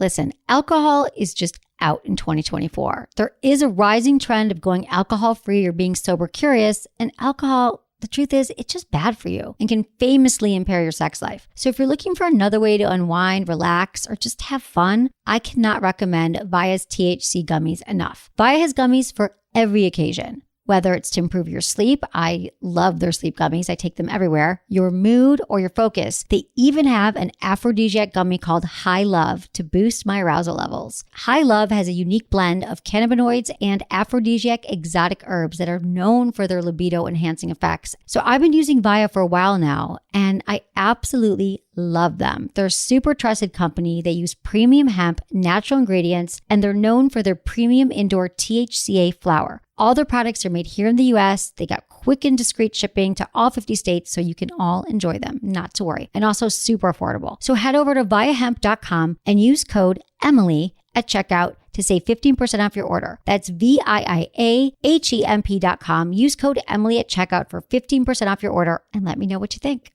Listen, alcohol is just out in 2024. There is a rising trend of going alcohol-free or being sober curious, and alcohol, the truth is, it's just bad for you and can famously impair your sex life. So if you're looking for another way to unwind, relax, or just have fun, I cannot recommend Via's THC gummies enough. Via has gummies for every occasion. Whether it's to improve your sleep, I love their sleep gummies. I take them everywhere. Your mood or your focus. They even have an aphrodisiac gummy called High Love to boost my arousal levels. High Love has a unique blend of cannabinoids and aphrodisiac exotic herbs that are known for their libido enhancing effects. So I've been using Via for a while now, and I absolutely love them. They're a super trusted company. They use premium hemp, natural ingredients, and they're known for their premium indoor THCA flower. All their products are made here in the US. They got quick and discreet shipping to all 50 states, so you can all enjoy them, not to worry. And also super affordable. So head over to viahemp.com and use code Emily at checkout to save 15% off your order. That's VIIAHEMP.com. Use code Emily at checkout for 15% off your order and let me know what you think.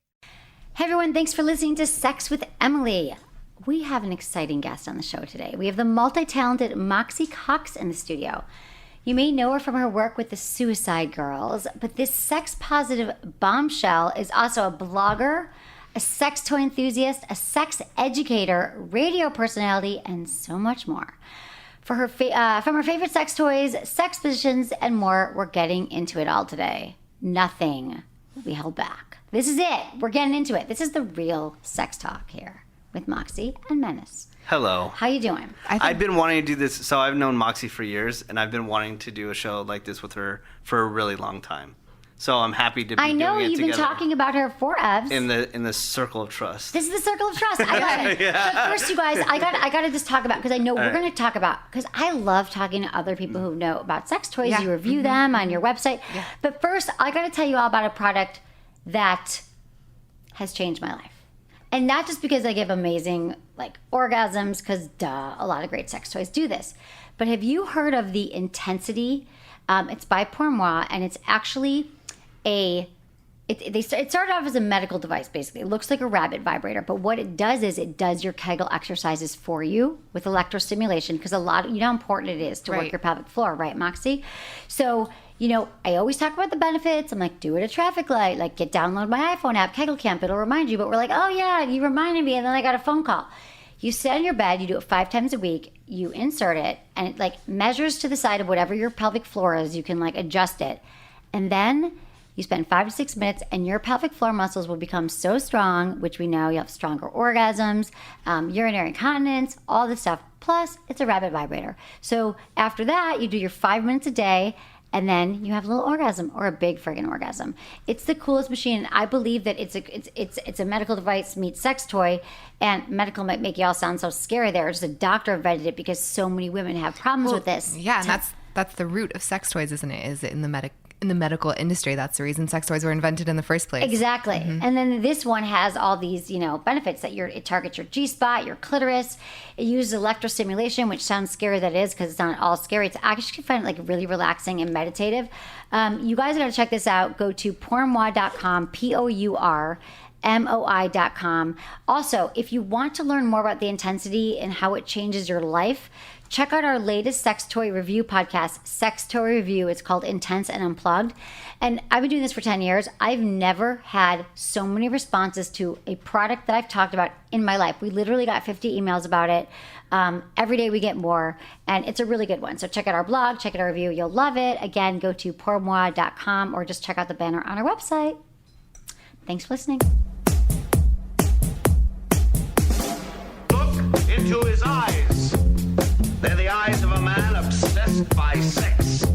Hey everyone, thanks for listening to Sex with Emily. We have an exciting guest on the show today. We have the multi-talented Moxi Cox in the studio. You may know her from her work with the Suicide Girls, but this sex-positive bombshell is also a blogger, a sex toy enthusiast, a sex educator, radio personality, and so much more. From her favorite sex toys, sex positions, and more, we're getting into it all today. Nothing will be held back. This is it. We're getting into it. This is the real sex talk here with Moxi and Menace. Hello. How you doing? I've been wanting to do this. So I've known Moxi for years, and I've been wanting to do a show like this with her for a really long time. So I'm happy to be doing it together. I know you've been talking about her for Evs. In the circle of trust. This is the circle of trust. I got it. Yeah. But first, you guys, I got to just talk about, because I know we're going to talk about, because I love talking to other people who know about sex toys. Yeah. You review them on your website. Yeah. But first, I got to tell you all about a product that has changed my life. And not just because I give amazing orgasms, because duh, a lot of great sex toys do this. But have you heard of the Intensity? It's by Pourmoi, and it's actually it started off as a medical device, basically. It looks like a rabbit vibrator, but what it does is it does your Kegel exercises for you with electrostimulation, because you know how important it is to work your pelvic floor, right, Moxi? So, I always talk about the benefits. I'm like, do it at traffic light. Download my iPhone app, Kegel Camp. It'll remind you. But we're like, oh, yeah, you reminded me. And then I got a phone call. You sit on your bed. You do it 5 times a week. You insert it. And it, measures to the side of whatever your pelvic floor is. You can, adjust it. And then you spend 5 to 6 minutes, and your pelvic floor muscles will become so strong, which we know you have stronger orgasms, urinary incontinence, all this stuff. Plus, it's a rabbit vibrator. So after that, you do your 5 minutes a day, and then you have a little orgasm, or a big friggin' orgasm. It's the coolest machine. I believe that it's a medical device meets sex toy, and medical might make you all sound so scary there. Just a doctor invented it because so many women have problems with this. Yeah, and that's the root of sex toys, isn't it? Is it in the medical industry? That's the reason sex toys were invented in the first place. Exactly. Mm-hmm. And then this one has all these, benefits that it targets your G-spot, your clitoris. It uses electrostimulation, which sounds scary, that is, because it's not all scary. It's actually find it really relaxing and meditative. You guys got to check this out. Go to pourmoi.com, POURMOI.com. Also, if you want to learn more about the Intensity and how it changes your life, check out our latest sex toy review podcast, Sex Toy Review. It's called Intense and Unplugged. And I've been doing this for 10 years. I've never had so many responses to a product that I've talked about in my life. We literally got 50 emails about it. Every day we get more, and it's a really good one. So check out our blog, check out our review. You'll love it. Again, go to pourmoi.com or just check out the banner on our website. Thanks for listening. Look into his eyes. They're the eyes of a man obsessed by sex.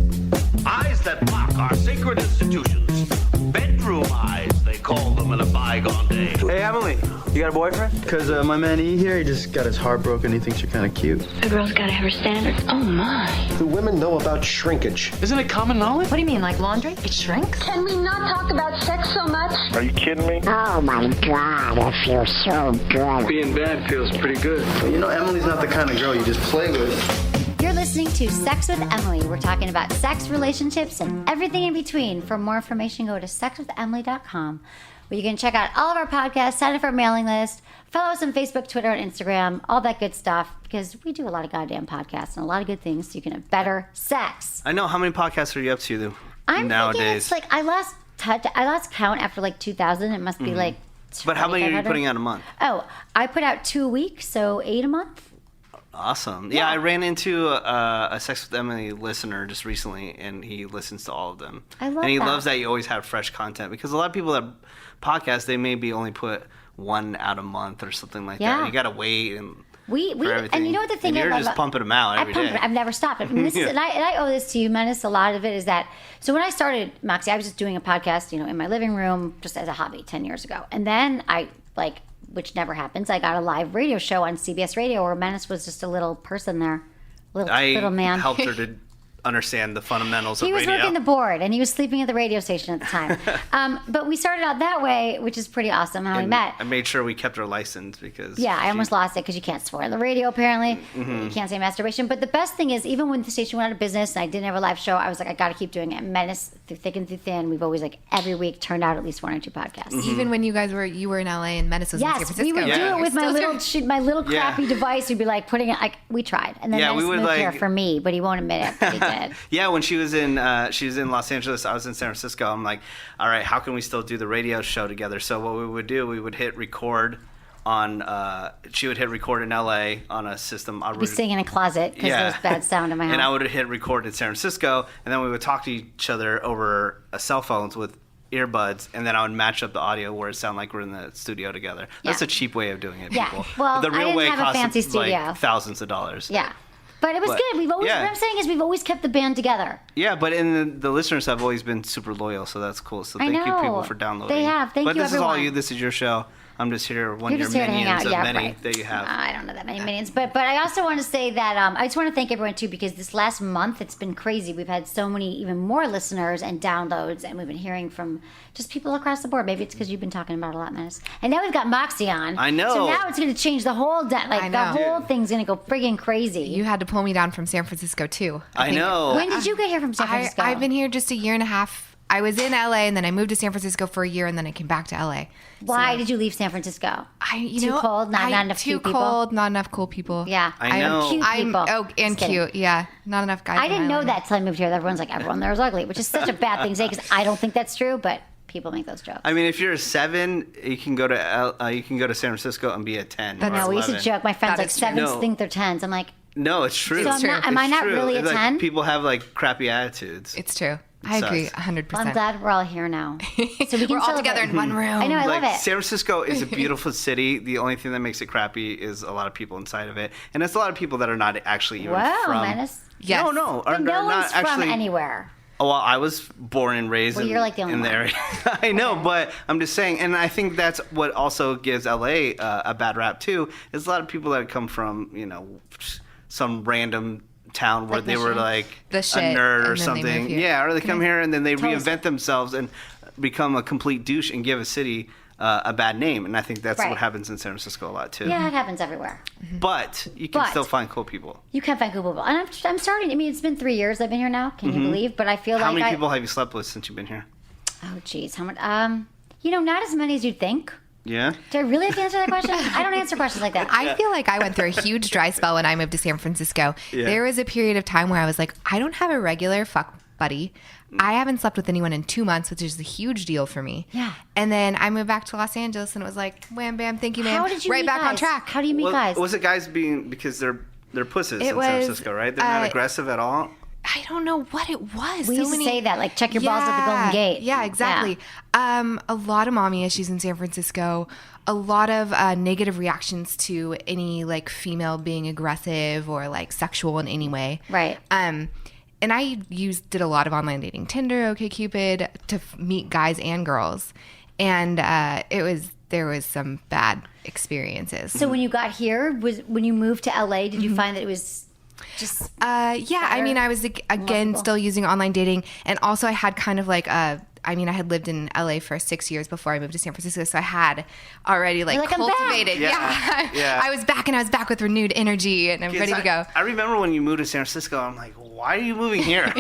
Eyes that mock our sacred institutions. Bedroom eyes, they call them in a bygone day. Hey, Emily, you got a boyfriend? Because my man E here, he just got his heart broken. He thinks you're kind of cute. A girl's got to have her standards. Oh, my. Do women know about shrinkage? Isn't it common knowledge? What do you mean, like laundry? It shrinks? Can we not talk about sex so much? Are you kidding me? Oh, my God, it feels so good. Being bad feels pretty good. Well, Emily's not the kind of girl you just play with. You're listening to Sex with Emily. We're talking about sex, relationships, and everything in between. For more information, go to sexwithemily.com. where you can check out all of our podcasts, sign up for our mailing list, follow us on Facebook, Twitter, and Instagram, all that good stuff, because we do a lot of goddamn podcasts and a lot of good things so you can have better sex. I know. How many podcasts are you up to though, I'm nowadays? thinking it's like I lost count after like 2000. It must be like. But how many are you 2,500? putting out a month? Oh, I put out 2 a week, so 8 a month. Awesome. Yeah, I ran into a Sex with Emily listener just recently, and he listens to all of them. I love And he that. loves that you always have fresh content, because a lot of people that podcast, they maybe only put one out a month or something like Yeah. that. You got to wait and We for everything. and you know what the thing and is, you're I just love- pumping them out every day. I've never stopped. I mean, this is, and I owe this to you, Menace. A lot of it is that. So when I started Moxie, I was just doing a podcast, in my living room, just as a hobby 10 years ago, and then which never happens. I got a live radio show on CBS Radio where Menace was just a little person there, little man. I helped her to understand the fundamentals He of was radio. working the board, and he was sleeping at the radio station at the time. But we started out that way, which is pretty awesome how we And met. I made sure we kept her license because Yeah, I almost lost it because you can't swear on the radio, apparently. Mm-hmm. You can't say masturbation. But the best thing is, even when the station went out of business and I didn't have a live show, I was like, I got to keep doing it. Menace, through thick and through thin, we've always, every week turned out at least 1 or 2 podcasts. Mm-hmm. Even when you were in LA and Menace was in San Yes, Francisco. we would do Yeah. it with my little Yeah. crappy device. We'd be putting it, we tried. And then Yeah, Menace we would, moved here for me, but he won't admit it, but he did. Yeah, when she was in Los Angeles, I was in San Francisco. I'm like, all right, how can we still do the radio show together? So what we would do, we would hit record on. She would hit record in LA on a system. I We'd be sitting in a closet because there was bad sound in my house. And I would hit record in San Francisco, and then we would talk to each other over cell phones with earbuds, and then I would match up the audio where it sounded like we're in the studio together. That's Yeah. a cheap way of doing it, Yeah. people. Well, the I real didn't way have a costs fancy studio. thousands of dollars. Yeah. But it was But, good. We've always, yeah. what I'm saying is we've always kept the band together. Yeah, but the listeners have always been super loyal, so that's cool. So I thank you know. people for downloading. They have. Thank but you, this is all everyone. you. This is your show. I'm just here one of You're your just here to hang minions out. of Yeah, many right. that you have. I don't know that many minions, but I also want to say that I just want to thank everyone too, because this last month it's been crazy. We've had so many even more listeners and downloads, and we've been hearing from just people across the board. Maybe it's because you've been talking about it a lot, Menace. And now we've got Moxie on. I know. So now it's going to change the whole I the know. whole thing's going to go friggin' crazy. You had to pull me down from San Francisco too. I think. know. When did you get here from San Francisco? I've been here just a year and a half. I was in LA and then I moved to San Francisco for a year and then I came back to LA. Why did you leave San Francisco? Too cold, not enough too cute people? cold, not enough cool people. Yeah. I know. Cute people. And Just kidding. cute. Yeah, not enough guys. I on didn't my know island. that till I moved here. Everyone's like, everyone there is ugly, which is such a bad thing to say because I don't think that's true, but people make those jokes. I mean, if you're a 7, you can go to San Francisco and be a 10. But or no, we used to 11. joke. My friends That like is true. 7s No. think they're 10s. I'm like, No, it's true. So I'm not- am I It's not true. really a It's like 10? people have crappy attitudes. It's true. I agree sucks. 100%. well, I'm glad we're all here now. So we can We're all celebrate. together in one room. I know, I love it. San Francisco is a beautiful city. The only thing that makes it crappy is a lot of people inside of it, and it's a lot of people that are not actually even Wow, from. Menace. Yes. No, are No not one's from actually anywhere. Oh, well, I was born and raised Well, in, you're like the only in the one. area. I know, but I'm just saying, and I think that's what also gives LA a bad rap too. Is a lot of people that come from some random town where Like they were Michigan? like The a shit, nerd and or then they something. move here. Yeah, or they come here and then they Totally. reinvent themselves and become a complete douche and give a city a bad name. And I think that's Right. what happens in San Francisco a lot too. Yeah, it happens everywhere. But you can But- still find cool people. You can find cool people. And I'm starting. I mean, it's been 3 years I've been here now. Can you believe? But I feel How like many people have you slept with since you've been here? Oh, geez. How much? Not as many as you'd think. Yeah. Do I really have to answer that question? I don't answer questions like that. I feel like I went through a huge dry spell when I moved to San Francisco. Yeah. There was a period of time where I was like, I don't have a regular fuck buddy. I haven't slept with anyone in 2 months, which is a huge deal for me. Yeah. And then I moved back to Los Angeles and it was like, wham, bam, thank you, man. How did you right meet back guys? on track. How do you meet Well, guys? was it guys being because they're pussies It in San was, Francisco, right? They're not aggressive at all. I don't know what it was. We used to say that, like, check your balls at the Golden Gate. Yeah, exactly. A lot of mommy issues in San Francisco. A lot of negative reactions to any female being aggressive or sexual in any way. Right. And I did a lot of online dating, Tinder, OkCupid, to meet guys and girls, and there was some bad experiences. So when you got here, when you moved to LA, did Mm-hmm. you find that it was just Yeah, I mean, I was again people. still using online dating, and also I had kind of a I had lived in LA for 6 years before I moved to San Francisco, so I had already You're like, I'm cultivated. back. Yeah. I was back, and I was back with renewed energy, and I'm ready to go. I remember when you moved to San Francisco, I'm like, why are you moving here?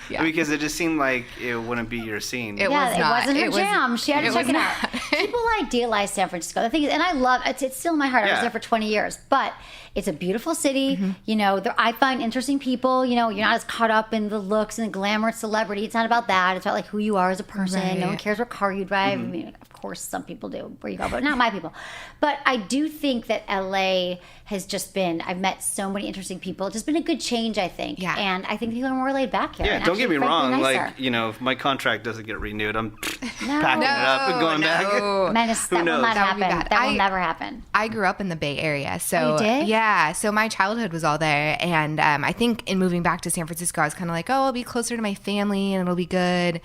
Yeah. Because it just seemed like it wouldn't be your scene. It Yeah, was it not. wasn't her It was- jam. She had to it check was it out. not. People idealize San Francisco. The thing is, and I love it's still in my heart. I was Yeah. there for 20 years, but it's a beautiful city. You know, I find interesting people. You know, you're not as caught up in the looks and the glamour of celebrity. It's not about that. It's about like who you are as a person. No one Right. cares what car you drive. I mean, of course, some people do where you go, but not my people. But I do think that LA has just been. I've met so many interesting people. It's just been a good change, I think. Yeah. And I think people are more laid back here. Yeah, and don't get me actually, frankly, wrong. nicer. Like, you know, if my contract doesn't get renewed, I'm packing it up and going back. Menace, that will knows? not That would be happen. bad. That will never happen. I grew up in the Bay Area, so Oh, you did? yeah. So my childhood was all there, and I think in moving back to San Francisco, I was kind of like, oh, I'll be closer to my family, and it'll be good.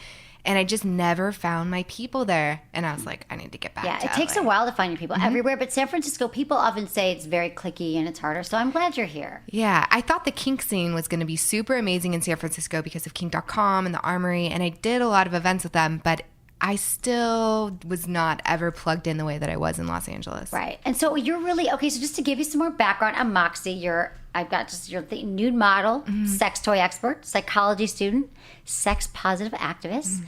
And I just never found my people there, and I was like, I need to get back. Yeah, to it takes LA. a while to find your people everywhere, but San Francisco, people often say it's very cliquey and it's harder, so I'm glad you're here. Yeah, I thought the kink scene was going to be super amazing in San Francisco because of kink.com and the Armory, and I did a lot of events with them, but I still was not ever plugged in the way that I was in Los Angeles. Right. And so you're really, okay, so just to give you some more background, I'm Moxi. You're the nude model, sex toy expert, psychology student, sex positive activist,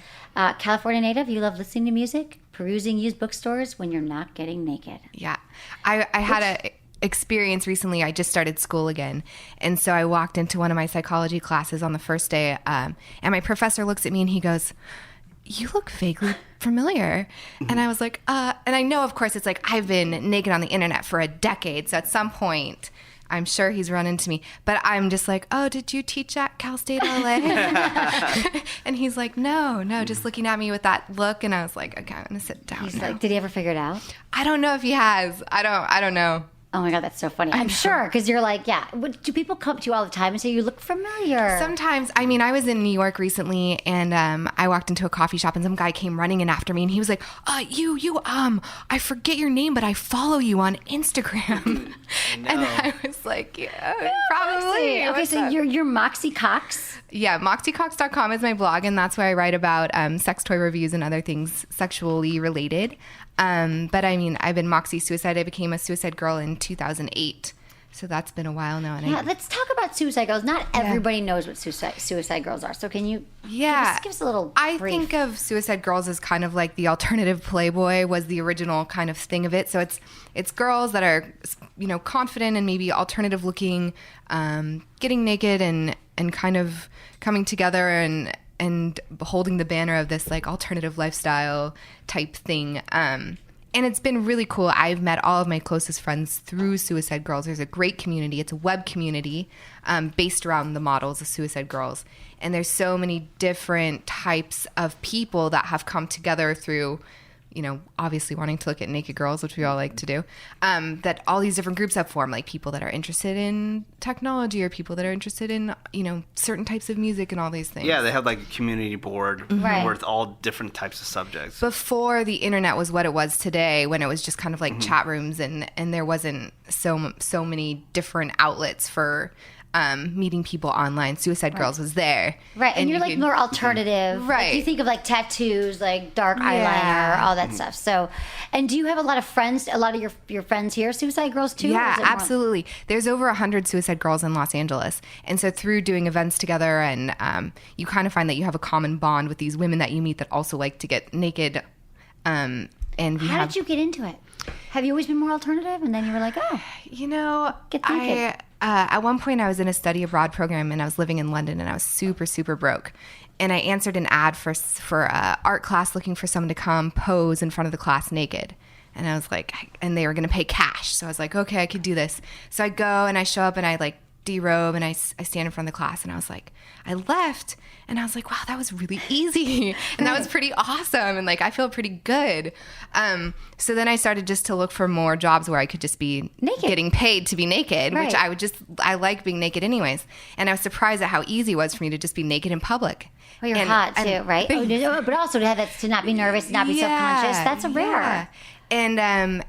California native. You love listening to music, perusing used bookstores when you're not getting naked. Yeah. I had a experience recently. I just started school again. And so I walked into one of my psychology classes on the first day, and my professor looks at me and he goes, you look vaguely familiar. And I was like, and I know, of course, it's like I've been naked on the internet for a decade. So at some point, I'm sure he's run into me. But I'm just like, oh, did you teach at Cal State LA? And he's like, no, just looking at me with that look. And I was like, okay, I'm going to sit down. He's now. like, did he ever figure it out? I don't know if he has. I don't know. Oh my God, that's so funny. I'm sure, because you're like, yeah. Do people come to you all the time and say, you look familiar? Sometimes, I was in New York recently, and I walked into a coffee shop, and some guy came running in after me, and he was like, I forget your name, but I follow you on Instagram. And I was like, yeah, probably. Okay, What's so up? you're Moxi Cox. Yeah, moxicox.com is my blog, and that's where I write about sex toy reviews and other things sexually related. But I've been Moxi Suicide. I became a suicide girl in 2008. So that's been a while now. And Yeah, let's talk about suicide girls. Not everybody knows what suicide girls are. So can you give us a little I brief? think of suicide girls as kind of like the alternative Playboy was the original kind of thing of it. So it's girls that are, confident and maybe alternative looking, getting naked and kind of coming together and holding the banner of this like alternative lifestyle type thing. And it's been really cool. I've met all of my closest friends through Suicide Girls. There's a great community. It's a web community based around the models of Suicide Girls. And there's so many different types of people that have come together through, obviously wanting to look at naked girls, which we all like to do, that all these different groups have formed, like people that are interested in technology or people that are interested in, certain types of music and all these things. Yeah, they have like a community board Right. with all different types of subjects. Before the internet was what it was today, when it was just kind of like chat rooms and there wasn't so many different outlets for meeting people online. Suicide Girls was there. Right, and you're you like could- more alternative. Right. Like you think of like tattoos, like dark eyeliner, all that stuff. So, and do you have a lot of friends, a lot of your friends here, Suicide Girls too? or Yeah, is it more- absolutely. There's over 100 Suicide Girls in Los Angeles. And so through doing events together and you kind of find that you have a common bond with these women that you meet that also like to get naked. And we How have... did you get into it? Have you always been more alternative? And then you were like, oh, Get naked. At one point I was in a study abroad program and I was living in London and I was super, super broke. And I answered an ad for art class looking for someone to come pose in front of the class naked. And I was like, and they were going to pay cash. So I was like, okay, I could do this. So I go and I show up and I like derobe and I stand in front of the class and I was like, I left and I was like, wow, that was really easy. And that was pretty awesome. And like, I feel pretty good. So then I started just to look for more jobs where I could just be Naked. getting paid to be naked, Right. which I like being naked anyways. And I was surprised at how easy it was for me to just be naked in public. well, you're And- hot too, and- right? But also to have that, to not be nervous, to not be self-conscious. That's a rare. Yeah. And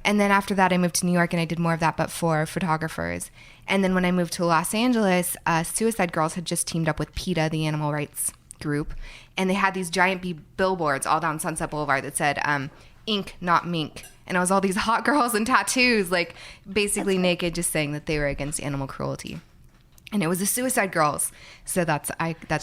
then after that, I moved to New York and I did more of that, but for photographers. And then when I moved to Los Angeles, Suicide Girls had just teamed up with PETA, the animal rights group, and they had these giant billboards all down Sunset Boulevard that said, ink, not mink. And it was all these hot girls and tattoos, like basically naked, just saying that they were against animal cruelty. And it was the Suicide Girls. So that's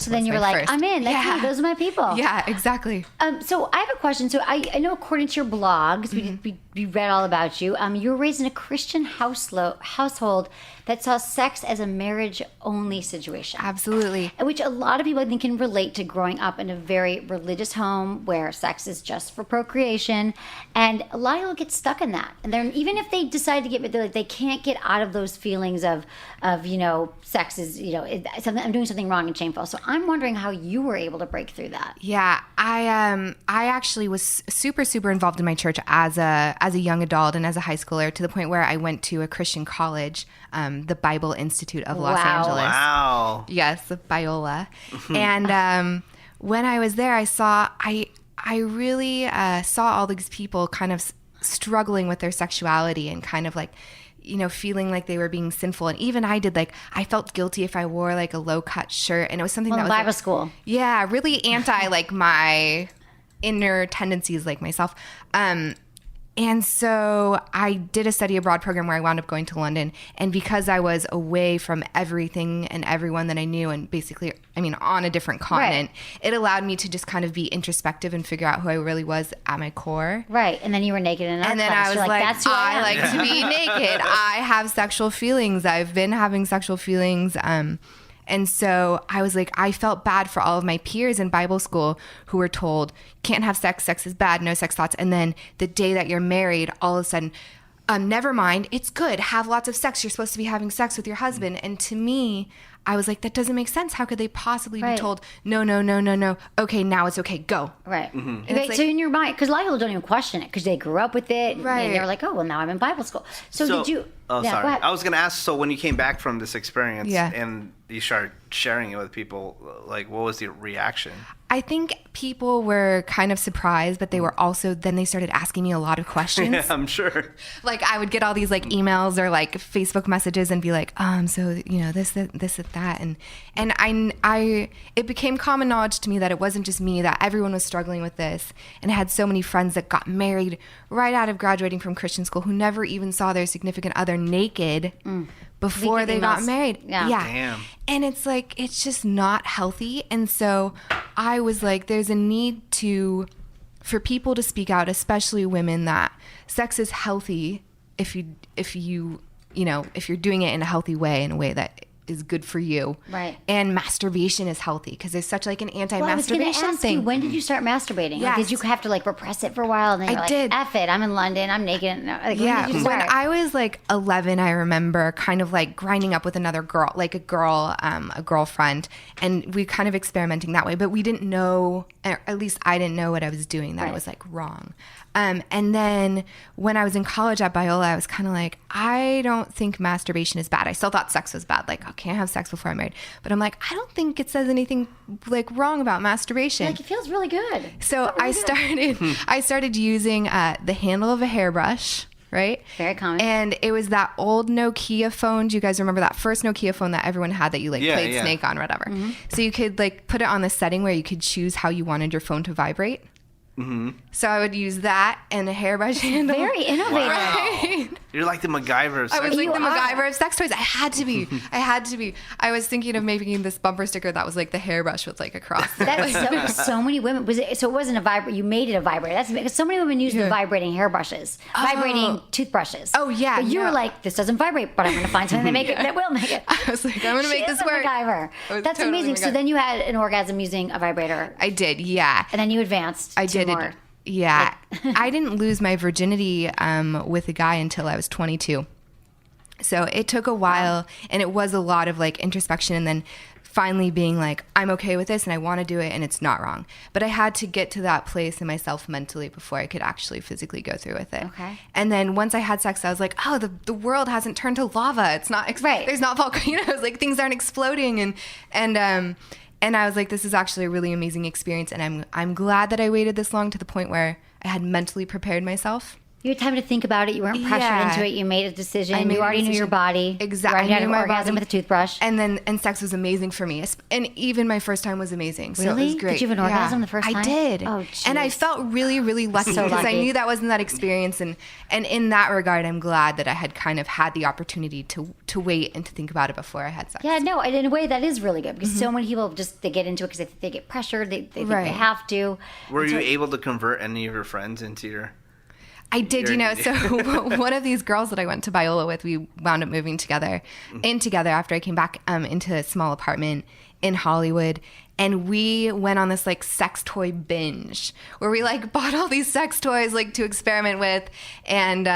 So then you were like, I'm in. Those are my people. Yeah, exactly. So I have a question. So I know according to your blogs, we read all about you. You were raised in a Christian household that saw sex as a marriage-only situation. Absolutely. Which a lot of people, I think, can relate to growing up in a very religious home where sex is just for procreation. And a lot of people get stuck in that. And then even if they decide to they can't get out of those feelings of sex is, I'm doing something wrong and shameful. So I'm wondering how you were able to break through that. Yeah, I actually was super, super involved in my church as a young adult and as a high schooler, to the point where I went to a Christian college, the Bible Institute of Los Angeles. Wow. Yes, the Biola. And when I was there, I really saw all these people kind of struggling with their sexuality and kind of like, feeling like they were being sinful. And even I did, I felt guilty if I wore a low cut shirt. And it was something that was Bible school. Yeah, really anti my inner tendencies like myself. And so I did a study abroad program where I wound up going to London. And because I was away from everything and everyone that I knew, and basically, on a different continent, it allowed me to just kind of be introspective and figure out who I really was at my core. Right. And then you were naked in And then I was like, that's who I am. like to be naked. I have sexual feelings. I've been having sexual feelings. And so I was like, I felt bad for all of my peers in Bible school who were told, can't have sex, sex is bad, no sex thoughts. And then the day that you're married, all of a sudden, never mind, it's good, have lots of sex. You're supposed to be having sex with your husband. And to me, I was like, that doesn't make sense. How could they possibly be told, no. Okay, now it's okay, go. Right. Mm-hmm. Okay, so in your mind, because a lot of people don't even question it because they grew up with it. Right. And they're like, oh, well, now I'm in Bible school. So did you... Oh, yeah, sorry. I was going to ask, so when you came back from this experience Yeah. and you started sharing it with people, what was the reaction? I think people were kind of surprised, but they were also, then they started asking me a lot of questions. Yeah, I'm sure. I would get all these emails or Facebook messages and be like, so, this, that. And I, it became common knowledge to me that it wasn't just me, that everyone was struggling with this. And I had so many friends that got married right out of graduating from Christian school who never even saw their significant other naked before they got married. Yeah. Damn. And it's it's just not healthy. And so I was like, there's a need for people to speak out, especially women, that sex is healthy if you're doing it in a healthy way, in a way that is good for you. Right. And masturbation is healthy because there's such an anti-masturbation I was going to ask thing. you, when did you start masturbating? Yes. Did you have to repress it for a while? And then you're I did. F it, I'm in London, I'm naked. When did you When start? I was 11, I remember kind of grinding up with another girl, a girlfriend, and we kind of experimenting that way. But we didn't know, or at least I didn't know what I was doing, that it was wrong. And then when I was in college at Biola, I was kind of I don't think masturbation is bad. I still thought sex was bad. I can't have sex before I'm married. But I'm I don't think it says anything wrong about masturbation. it feels really good. So I started using the handle of a hairbrush. Right? Very common. And it was that old Nokia phone. Do you guys remember that first Nokia phone that everyone had that you played Snake on or whatever? Mm-hmm. So you could put it on the setting where you could choose how you wanted your phone to vibrate. Mm-hmm. So I would use that and a hairbrush handle. Very innovative. Right. You're like the MacGyver of sex. I was the MacGyver of sex toys. I had to be. I was thinking of making this bumper sticker that was the hairbrush with a cross. That's so many women. So it wasn't a vibrator. You made it a vibrator. That's because so many women use the vibrating hairbrushes, vibrating toothbrushes. Oh yeah. But you were this doesn't vibrate, but I'm going to find something that will make it. I was I'm going to make this work. MacGyver. That's totally amazing. So then you had an orgasm using a vibrator. I did. Yeah. And then you advanced. I did. More. Yeah. I didn't lose my virginity with a guy until I was 22. So it took a while, and it was a lot of introspection, and then finally being I'm okay with this and I want to do it and it's not wrong. But I had to get to that place in myself mentally before I could actually physically go through with it. Okay. And then once I had sex, I was the world hasn't turned to lava. It's not, there's not volcanoes, things aren't exploding. And I was this is actually a really amazing experience. And I'm glad that I waited this long, to the point where I had mentally prepared myself. You had time to think about it. You weren't pressured into it. You made a decision. You already knew your body. Exactly. You already had an orgasm with a toothbrush. And sex was amazing for me. And even my first time was amazing. So Really? it was great. Did you have an orgasm the first time? I did. Oh, jeez. And I felt really, really lucky So because I lucky. knew that wasn't that experience. And in that regard, I'm glad that I had kind of had the opportunity to wait and to think about it before I had sex. Yeah, no, and in a way that is really good because so many people they get into it because they get pressured. They think they have to. Were you able to convert any of your friends into your... I did, so one of these girls that I went to Biola with, we wound up moving together after I came back into a small apartment in Hollywood. And we went on this like sex toy binge where we like bought all these sex toys like to experiment with. And,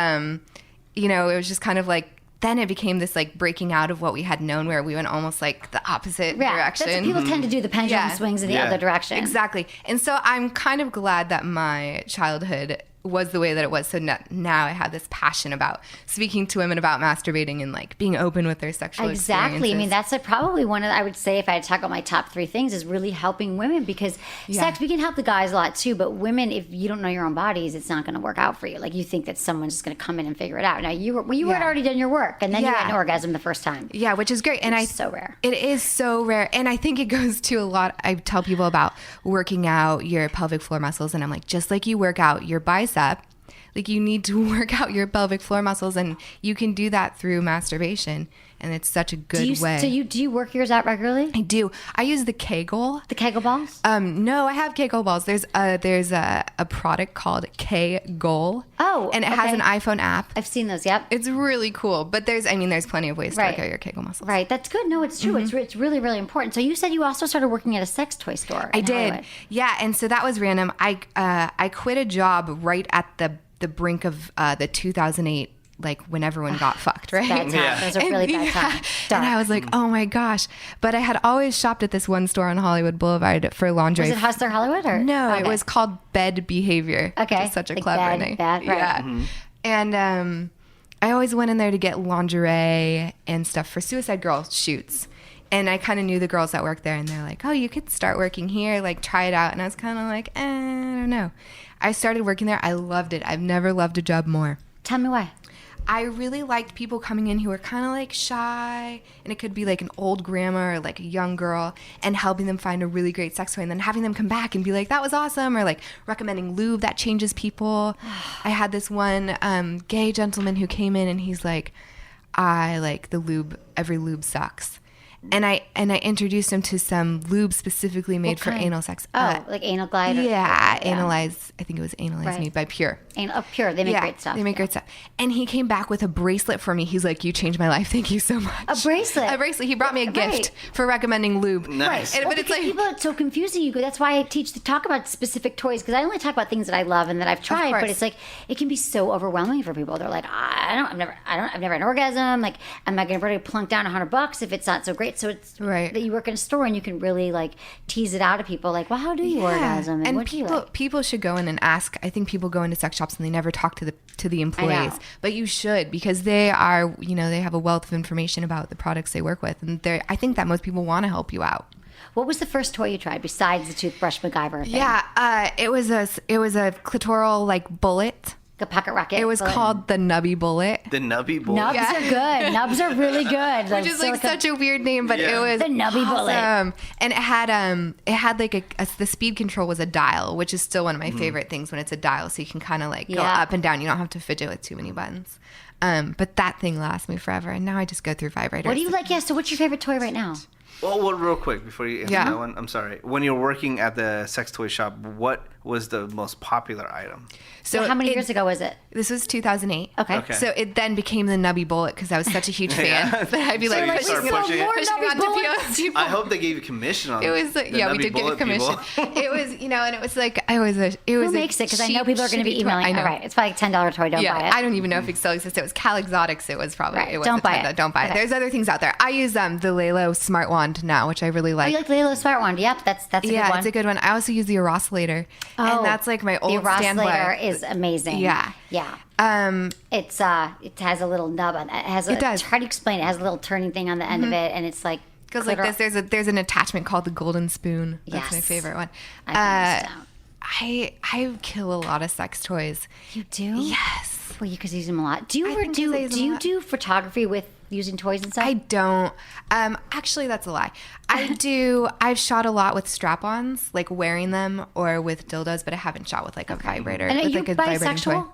it was just kind of like, then it became this like breaking out of what we had known where we went almost like the opposite direction. That's what people tend to do. The pendulum swings in the other direction. Exactly. And so I'm kind of glad that my childhood was the way that it was. So now I have this passion about speaking to women about masturbating and like being open with their sexual experiences. I mean, that's probably one of, I would say, if I had to talk about my top 3 things, is really helping women because sex, we can help the guys a lot too, but women, if you don't know your own bodies, it's not going to work out for you. Like you think that someone's just going to come in and figure it out. Now you had already done your work and then you had an orgasm the first time. Yeah, which is great. And it's so rare. It is so rare. And I think it goes to a lot. I tell people about working out your pelvic floor muscles and I'm like, just like you work out your bicep, like you need to work out your pelvic floor muscles and you can do that through masturbation. And it's such a good way. So do you work yours out regularly? I do. I use the Kegel. The Kegel balls? No, I have Kegel balls. There's a product called Kegel. Oh, and it has an iPhone app. I've seen those. Yep. It's really cool. But there's plenty of ways to work out your Kegel muscles. Right. That's good. No, it's true. It's really, really important. So you said you also started working at a sex toy store. I did. Hollywood. Yeah. And so that was random. I quit a job right at the brink of the 2008. Like when everyone got fucked, right? Bad time. It was a really bad time. And I was like, oh my gosh. But I had always shopped at this one store on Hollywood Boulevard for lingerie. Was it Hustler Hollywood or? No, it was called Bed Behavior. Okay. Which is such a like clever bad, name. Bad, right. Yeah. And I always went in there to get lingerie and stuff for Suicide Girl shoots. And I kind of knew the girls that worked there and they're like, oh, you could start working here, like try it out. And I was kind of like, I don't know. I started working there. I loved it. I've never loved a job more. Tell me why. I really liked people coming in who were kind of like shy, and it could be like an old grandma or like a young girl, and helping them find a really great sex toy and then having them come back and be like, that was awesome, or like recommending lube that changes people. I had this one gay gentleman who came in and he's like, I like the lube, every lube sucks. And I introduced him to some lube specifically made for anal sex. Like Anal Glide? Analyze. I think it was Analyze Me by Pure. Pure. They make great stuff. They make great stuff. And he came back with a bracelet for me. He's like, you changed my life. Thank you so much. A bracelet? A bracelet. He brought me a gift for recommending lube. Nice. But it's like people, it's so confusing. You go. That's why I teach to talk about specific toys because I only talk about things that I love and that I've tried. But it's like it can be so overwhelming for people. They're like, I've never had an orgasm. Like, am I going to plunk down $100 if it's not so great? So it's that you work in a store and you can really like tease it out of people. Like, well, how do you orgasm? And what do you like? People should go in and ask. I think people go into sex shops and they never talk to the employees, but you should because they are, they have a wealth of information about the products they work with, and I think that most people want to help you out. What was the first toy you tried besides the toothbrush MacGyver thing? Yeah, it was a clitoral like bullet. A pocket rocket. It was called the Nubby Bullet. The Nubby Bullet? Nubs are good. Nubs are really good. Which is like such a weird name, but it was the Nubby Bullet. And it had like the speed control was a dial, which is still one of my favorite things when it's a dial, so you can kind of like go up and down. You don't have to fidget with too many buttons. But that thing lasts me forever, and now I just go through vibrators. What do you like? Yeah, so what's your favorite toy right now? Well, real quick before you answer that one, I'm sorry. When you're working at the sex toy shop, what was the most popular item? So how many years ago was it? This was 2008. Okay. So it then became the Nubby Bullet because I was such a huge fan that I'd be So like, you pushing started pushing it? on to people. I hope they gave you commission on it. Was the we Nubby did get a Bullet commission. It was and it was like Who makes it? Because I know people are going to be emailing. I know. All right, it's probably like $10 toy. Don't buy it. I don't even know if it still exists. It was Cal Exotics. It was probably right. It was don't buy it. Don't buy it. There's other things out there. I use the Lelo Smart Wand now, which I really like. Oh, you like Lelo Smart Wand? Yep, that's a good one. Yeah, it's a good one. I also use the Oscillator, and that's like my old standby. The Oscillator is amazing. Yeah. It has a little nub on it. It does. Try to explain it. It has a little turning thing on the end of it, and it's like goes like this. There's an attachment called the Golden Spoon. That's my favorite one. I kill a lot of sex toys. You do? Yes. Well, you could use them a lot. Do you I ever think 'cause I use them a lot. do photography with using toys and stuff? I don't. Actually, that's a lie. I do. I've shot a lot with strap-ons, like wearing them, or with dildos, but I haven't shot with like a vibrator. And are with you like a vibrating bisexual? toy.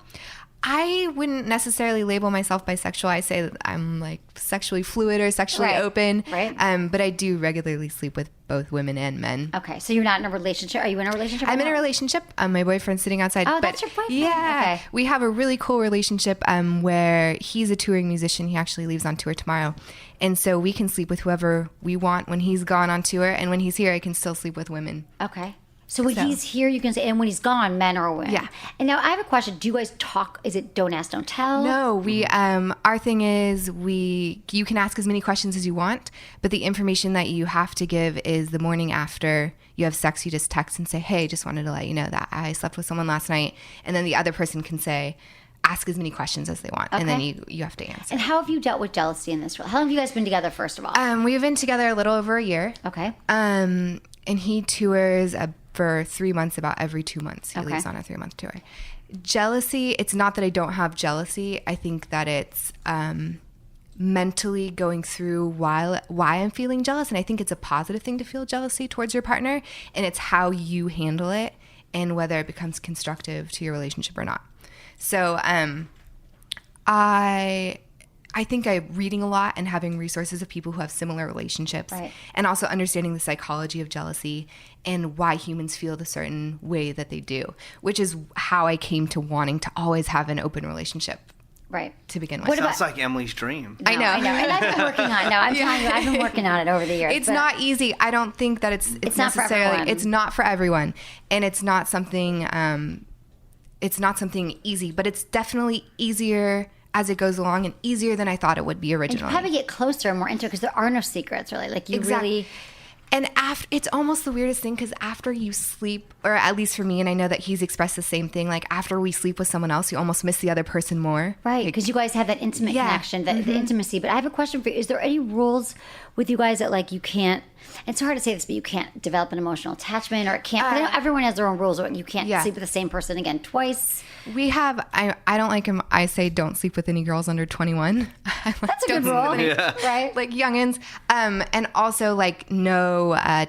I wouldn't necessarily label myself bisexual. I say that I'm like sexually fluid or sexually Right. open. Right. But I do regularly sleep with both women and men. Okay, so you're not in a relationship. Are you in a relationship? I'm right in a now? relationship. My boyfriend's sitting outside. Oh, but that's your boyfriend. Yeah, Okay. we have a really cool relationship where he's a touring musician. He actually leaves on tour tomorrow, and so we can sleep with whoever we want when he's gone on tour, and when he's here, I can still sleep with women. Okay. So when he's here, you can say, and when he's gone, men or women. Yeah. And now I have a question. Do you guys talk? Is it don't ask, don't tell? No, we our thing is you can ask as many questions as you want, but the information that you have to give is the morning after you have sex, you just text and say, "Hey, just wanted to let you know that I slept with someone last night," and then the other person can say, ask as many questions as they want, and then you have to answer. And how have you dealt with jealousy in this? How long have you guys been together? First of all. We've been together a little over a year. Okay. And he tours for 3 months, about every 2 months. He Okay. leaves on a 3-month tour. Jealousy, it's not that I don't have jealousy. I think that it's mentally going through why I'm feeling jealous. And I think it's a positive thing to feel jealousy towards your partner. And it's how you handle it and whether it becomes constructive to your relationship or not. So I think I'm reading a lot and having resources of people who have similar relationships, Right. and also understanding the psychology of jealousy and why humans feel the certain way that they do, which is how I came to wanting to always have an open relationship Right. to begin with. What Sounds about- like Emily's dream. I know. And I've been working on it. No, I'm telling you, I've been working on it over the years. It's but- not easy. I don't think that it's not for necessarily. everyone. It's not for everyone, and it's not something. It's not something easy, but it's definitely easier as it goes along, and easier than I thought it would be And originally. you probably get closer and more into it because there are no secrets, really. Like you Exactly. really. And after, it's almost the weirdest thing because after you sleep, or at least for me, and I know that he's expressed the same thing, like after we sleep with someone else, you almost miss the other person more. Right, because you guys have that intimate Yeah. connection, the intimacy. But I have a question for you. Is there any rules with you guys that, like, you can't, it's hard to say this, but you can't develop an emotional attachment, or it can't, I know everyone has their own rules, or you can't Yeah. sleep with the same person again twice. We have, I don't like him, I say don't sleep with any girls under 21. That's a good rule, right? Like youngins. And also like no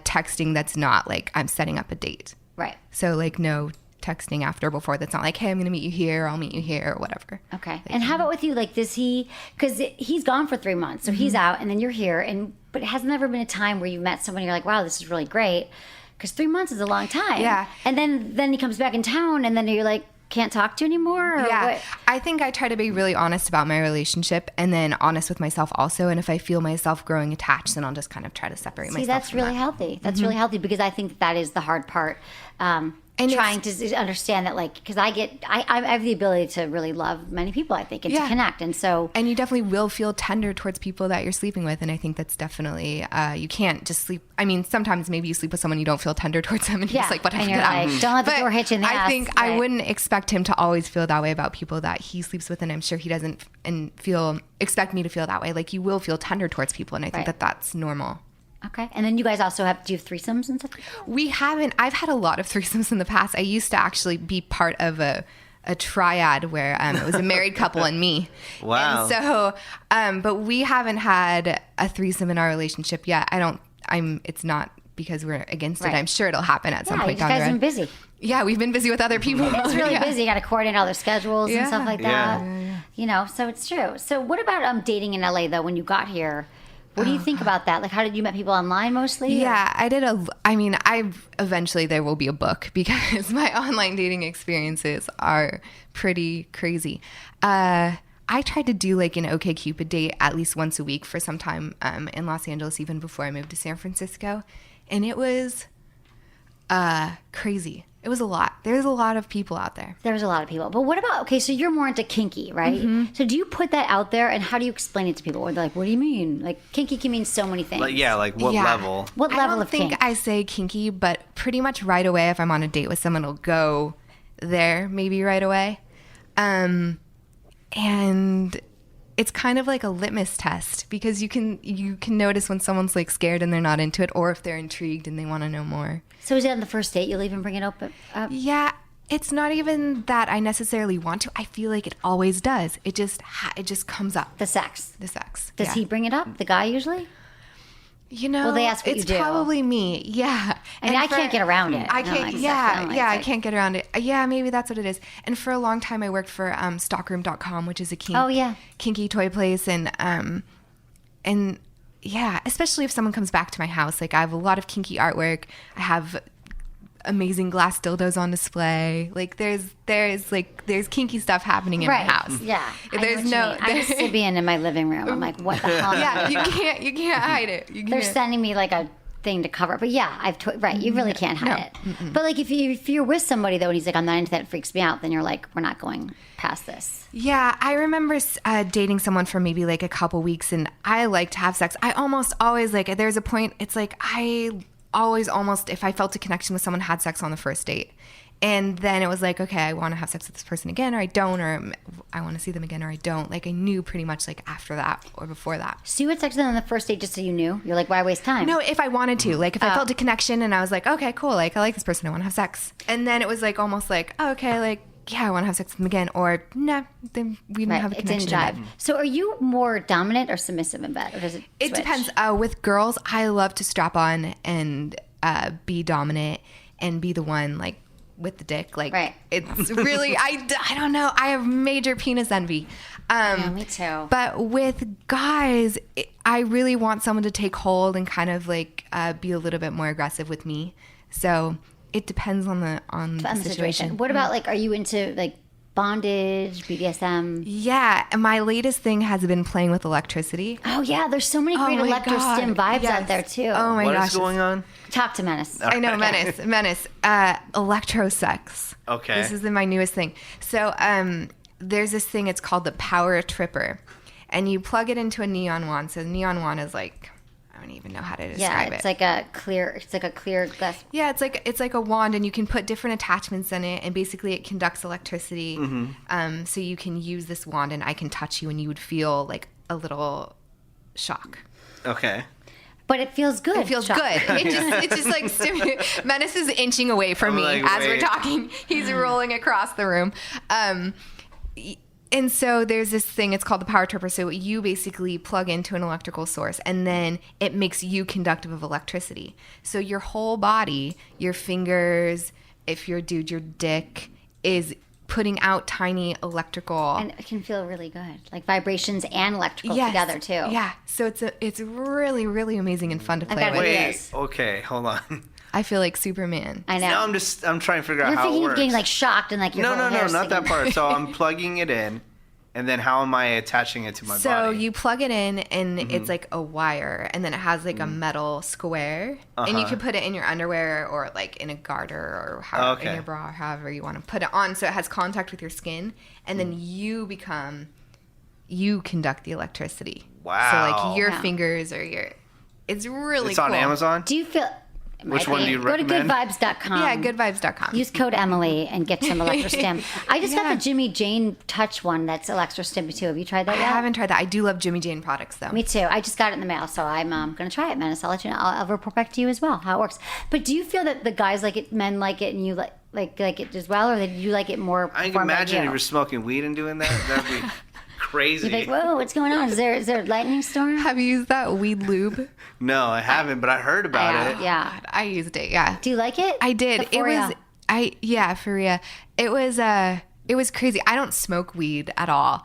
texting that's not like I'm setting up a date. Right. So like no texting after or before that's not like, hey, I'm going to meet you here, or I'll meet you here, or whatever. Okay. And how about with you? Like, does he, because he's gone for 3 months, so he's out, and then you're here, but has there ever been a time where you met someone and you're like, wow, this is really great? Because 3 months is a long time. Yeah. And then he comes back in town, and then you're like, can't talk to you anymore? Or Yeah, what? I think I try to be really honest about my relationship, and then honest with myself also. And if I feel myself growing attached, then I'll just kind of try to separate myself. See, that's from really that. healthy. That's really healthy, because I think that is the hard part. And trying to understand that, like, because I have the ability to really love many people, I think, and to Yeah. connect. And so, And you definitely will feel tender towards people that you're sleeping with, and I think that's definitely you can't just sleep. I mean, sometimes maybe you sleep with someone you don't feel tender towards them, and you're yeah. just like, whatever. And you're like, don't let the But door hit you in the ass. I think Right. I wouldn't expect him to always feel that way about people that he sleeps with, and I'm sure he doesn't expect me to feel that way. Like, you will feel tender towards people, and I think Right. that's normal. Okay. And then you guys also do you have threesomes and stuff? We haven't. I've had a lot of threesomes in the past. I used to actually be part of a triad where it was a married couple and me. Wow. And so, but we haven't had a threesome in our relationship yet. It's not because we're against Right. it. I'm sure it'll happen at some Yeah, point you down the guys have road. been busy. Yeah, we've been busy with other people. It's really Yeah. busy. You got to coordinate all their schedules and Yeah. stuff like Yeah. that. You know, so it's true. So what about dating in LA though? When you got here, what do you think about that? Like, how did you met people online mostly? Yeah, eventually there will be a book because my online dating experiences are pretty crazy. I tried to do like an OkCupid date at least once a week for some time in Los Angeles, even before I moved to San Francisco. And it was crazy. It was a lot. There's a lot of people out there. There's a lot of people. But what about, okay, so you're more into kinky, right? So do you put that out there, and how do you explain it to people? Or they're like, what do you mean? Like, kinky can mean so many things. Like, yeah, like what Yeah. level? What I level don't of think kink? I say kinky, but pretty much right away, if I'm on a date with someone, it'll go there maybe right away. And it's kind of like a litmus test because you can notice when someone's like scared and they're not into it, or if they're intrigued and they want to know more. So is it on the first date you'll even bring it up? Yeah, It's not even that I necessarily want to. I feel like it always does. It just comes up. The sex. Does he bring it up? The guy usually? You know, well, they ask what it's you do. Probably me. Yeah. I mean, I can't get around it. I can't. I can't get around it. Yeah, maybe that's what it is. And for a long time, I worked for Stockroom.com, which is a kinky toy place, and yeah, especially if someone comes back to my house. Like I have a lot of kinky artwork. I have amazing glass dildos on display. Like there's kinky stuff happening in my house. Yeah. There's I used to be in my living room. I'm like, what the hell? Yeah, you can't hide it. They're sending me like a thing to cover it. But yeah, you really can't hide it. But like if you're with somebody though and he's like, I'm not into that, it freaks me out, then you're like, we're not going past this. Yeah, I remember dating someone for maybe like a couple weeks, and I like to have sex. I almost always like, there's a point, it's like I always almost, if I felt a connection with someone, had sex on the first date. And then it was like, okay, I want to have sex with this person again, or I don't, or I want to see them again, or I don't. Like I knew pretty much like after that or before that. So you had sex with them on the first date just so you knew? You're like, why waste time? No, if I wanted to. Like if I felt a connection and I was like, okay, cool. Like I like this person. I want to have sex. And then it was like almost like, oh, okay, like, yeah, I want to have sex with them again. Or nah, then we didn't have a connection. It didn't jive. So are you more dominant or submissive in bed? Or does it It depends. With girls, I love to strap on and be dominant and be the one like with the dick. Like it's really, I don't know. I have major penis envy. Yeah, me too. But with guys, I really want someone to take hold and kind of like be a little bit more aggressive with me. So it depends on the situation. What about like, are you into like bondage, BDSM? Yeah, my latest thing has been playing with electricity. Oh yeah, there's so many great electro-stim vibes out there too. Oh my gosh. What is going on? Talk to Menace. I know, Menace. Electro sex. Okay. This is my newest thing. So there's this thing, it's called the Power Tripper. And you plug it into a neon wand. So the neon wand is like, I don't even know how to describe it. It's like a clear glass. Yeah, it's like a wand, and you can put different attachments in it, and basically it conducts electricity. So you can use this wand, and I can touch you, and you would feel like a little shock. Okay. But it feels good. It feels good. It just like Menace is inching away from me like, as we're talking. He's rolling across the room. And so there's this thing, it's called the Power Tripper. So you basically plug into an electrical source, and then it makes you conductive of electricity. So your whole body, your fingers, if you're a dude, your dick, is putting out tiny electrical. And it can feel really good. Like vibrations and electrical together too. Yeah. So it's really, really amazing and fun to play with. Wait, okay, hold on. I feel like Superman. I know. Now I'm trying to figure out how it works. You're thinking of getting like shocked and like your whole hair not that part. So I'm plugging it in, and then how am I attaching it to my body? So you plug it in, and it's like a wire, and then it has like a metal square, and you can put it in your underwear or like in a garter or in your bra, or however you want to put it on. So it has contact with your skin, and then you conduct the electricity. Wow. So like your fingers or it's really It's cool. on Amazon? Do you feel... Which one do you recommend? Go to goodvibes.com. Yeah, goodvibes.com. Use code Emily and get some electro-stim. I just got the Jimmy Jane Touch one that's electro-stim too. Have you tried that yet? I haven't tried that. I do love Jimmy Jane products though. Me too. I just got it in the mail, so I'm going to try it, Menace. I'll let you know. I'll report back to you as well how it works. But do you feel that the guys like it, men like it, and you like it as well, or do you like it more? I can imagine if you're smoking weed and doing that. That'd be crazy. You're like, whoa, what's going on? Is there a lightning storm? Have you used that weed lube? No, I haven't, but I heard about it. Yeah. God, I used it, yeah. Do you like it? I did. Faria. It was crazy. I don't smoke weed at all.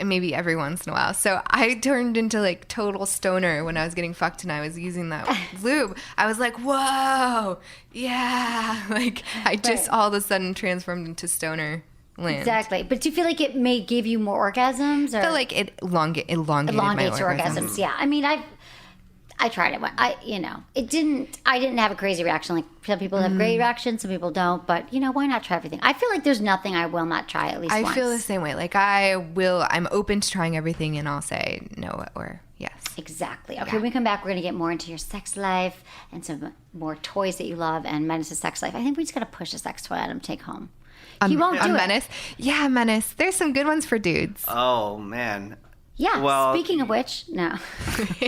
Maybe every once in a while. So I turned into like total stoner when I was getting fucked and I was using that lube. I was like, whoa, yeah. Like I just all of a sudden transformed into stoner land. Exactly. But do you feel like it may give you more orgasms? Or? I feel like it elongates your orgasms. Yeah. I mean, I tried it. I didn't have a crazy reaction. Like some people have great reactions, some people don't. But why not try everything? I feel like there's nothing I will not try at least once. I feel the same way. Like I'm open to trying everything, and I'll say no or yes. Exactly. Okay, when we come back, we're going to get more into your sex life and some more toys that you love and Menace's sex life. I think we just got to push a sex toy at him, take home. He won't do it. Menace? Yeah, Menace. There's some good ones for dudes. Oh, man. Yeah. Well, Speaking of which, no.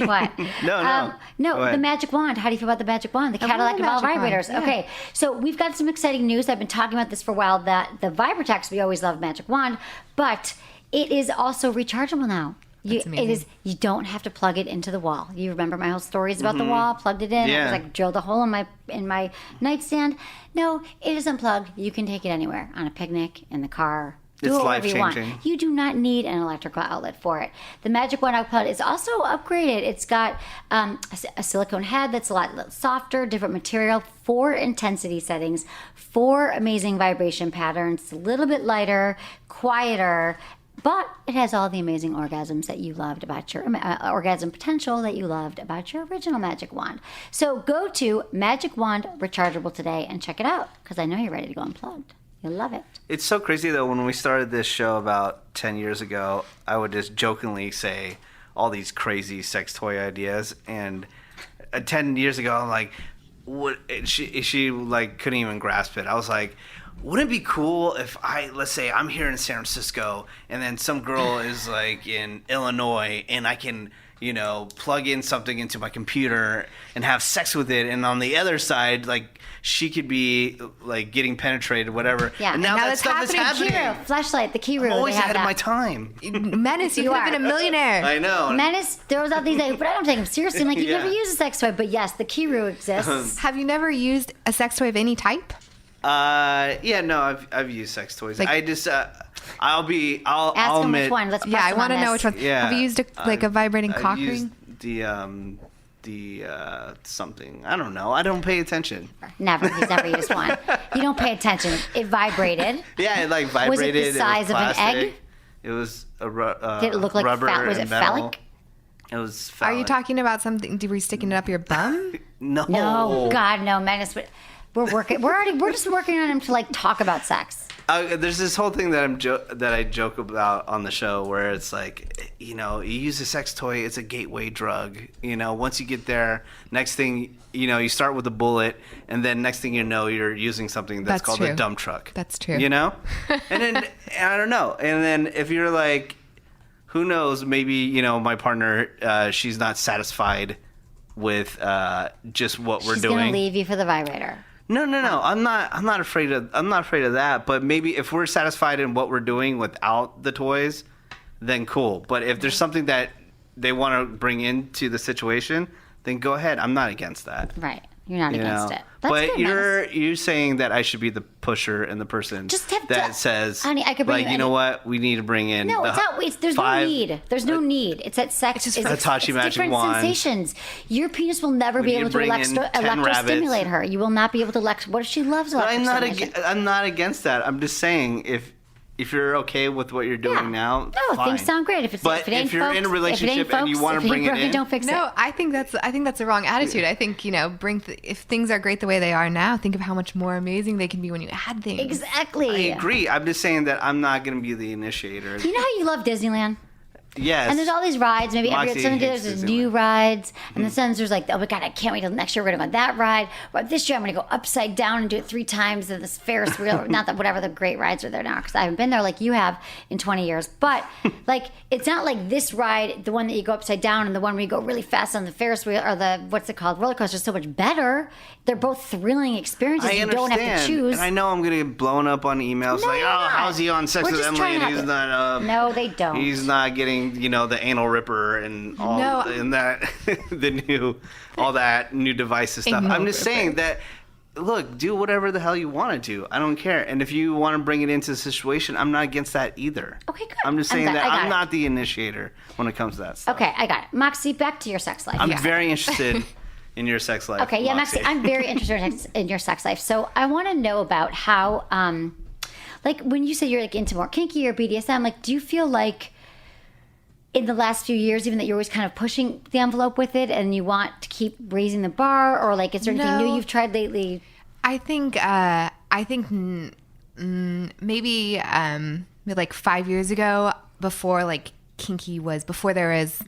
What? No. No, Go ahead. the magic wand. How do you feel about the magic wand? The Cadillac of all magic wand, vibrators. yeah. Okay, so we've got some exciting news. I've been talking about this for a while, that the Vibratex, we always love magic wand, but it is also rechargeable now. That's amazing. You don't have to plug it into the wall. You remember my whole stories about the wall, plugged it in. Yeah. It was like drilled a hole in my nightstand. No, it is unplugged. You can take it anywhere, on a picnic, in the car. Do It's it wherever you want. life-changing. You do not need an electrical outlet for it. The Magic Wand output is also upgraded. It's got a silicone head that's a lot softer, different material, 4 intensity settings, 4 amazing vibration patterns, a little bit lighter, quieter, but it has all the amazing orgasms that you loved about your orgasm potential that you loved about your original Magic Wand. So go to Magic Wand Rechargeable today and check it out, because I know you're ready to go unplugged. You'll love it. It's so crazy, though, when we started this show about 10 years ago, I would just jokingly say all these crazy sex toy ideas. And 10 years ago, I'm like, what? She like, couldn't even grasp it. I was like, wouldn't it be cool if let's say I'm here in San Francisco and then some girl is like in Illinois and I can, plug in something into my computer and have sex with it. And on the other side, like, she could be like getting penetrated, whatever. Yeah. And now that it's stuff is happening. happening. Flashlight, the Keyru. I'm always they have ahead of that. my time. Menace, you You could have are. been a millionaire. I know. Menace throws out these ideas, but I don't take them seriously. I'm like, you Yeah. never use a sex toy, but yes, the Keyru exists. Have you never used a sex toy of any type? Yeah, no, I've used sex toys. Like- I just, I'll Ask him admit, which one. Let's press Yeah, I him want on to know this. which one. Yeah, Have you used a vibrating I've cock used ring? the something. I don't know. I don't pay attention. Never. He's never used one. You don't pay attention. It vibrated. Yeah, it like Was vibrated. it the size of an plastic. egg? It was a Did it look like rubber was it and metal. phallic? It was Are phallic. you talking about something? Were you sticking it up your bum? No. No, God, no, Menace. We're working. We're just working on him to like talk about sex. There's this whole thing that I joke about on the show where it's like, you use a sex toy, it's a gateway drug. Once you get there, next thing, you start with a bullet, and then next thing you know, you're using something that's called true. a dump truck. That's true. And then, I don't know. And then if you're like, who knows, maybe, my partner, she's not satisfied with just what we're She's doing. gonna leave you for the vibrator. No. I'm not afraid of that. But maybe if we're satisfied in what we're doing without the toys, then cool. But if there's something that they want to bring into the situation, then go ahead. I'm not against that. Right. You're not against it. That's But good, Menace. you're saying that I should be the pusher and the person Just have that to- says, Honey, I could bring like, you you know any- what, we need to bring in. No, the it's not. There's no 5 need. There's no need. It's that sex. just it's, for Hitachi it's magic different wand. sensations. Your penis will never We be need able to to bring in 10 rabbits. electrostimulate her. You will not be able to What if she loves But electrostimulation? I'm not against that. I'm just saying if you're okay with what you're doing now, No, fine. things sound great. If it ain't you're in a folks, relationship and you want to bring it in, don't fix No, it. I think that's the wrong attitude. I think if things are great the way they are now, think of how much more amazing they can be when you add things. Exactly. I agree. I'm just saying that I'm not going to be the initiator. You know how you love Disneyland? Yes. And there's all these rides. Maybe every Moxi some hates there's Disneyland. new rides, and then sometimes there's like, oh my god, I can't wait till next year we're gonna go on that ride. Or this year I'm gonna go upside down and do it 3 times in this Ferris wheel. Not that whatever the great rides are there now, because I haven't been there like you have in 20 years. But like, it's not like this ride, the one that you go upside down, and the one where you go really fast on the Ferris wheel or the what's it called, roller coaster, is so much better. They're both thrilling experiences. I You understand. don't have to choose. And I know I'm going to get blown up on emails No, like, you're oh, not. how's he on Sex We're with just Emily trying and to he's have not No, they don't. He's not getting, the anal ripper and all No. and that all that new devices stuff. Anal I'm just saying that look, do whatever the hell you want to do. I don't care. And if you want to bring it into the situation, I'm not against that either. Okay, good. I'm just I'm saying good. that I got I'm it. not the initiator when it comes to that stuff. Okay, I got it. Moxie, back to your sex life. I'm very interested in your sex life. Okay, yeah, Moxie, I'm very interested in your sex life. So I want to know about how, like, when you say you're like into more kinky or BDSM, like, do you feel like in the last few years, even that you're always kind of pushing the envelope with it, and you want to keep raising the bar, or like, is there anything new No. you've tried lately? I think maybe like 5 years ago, before like kinky was before there was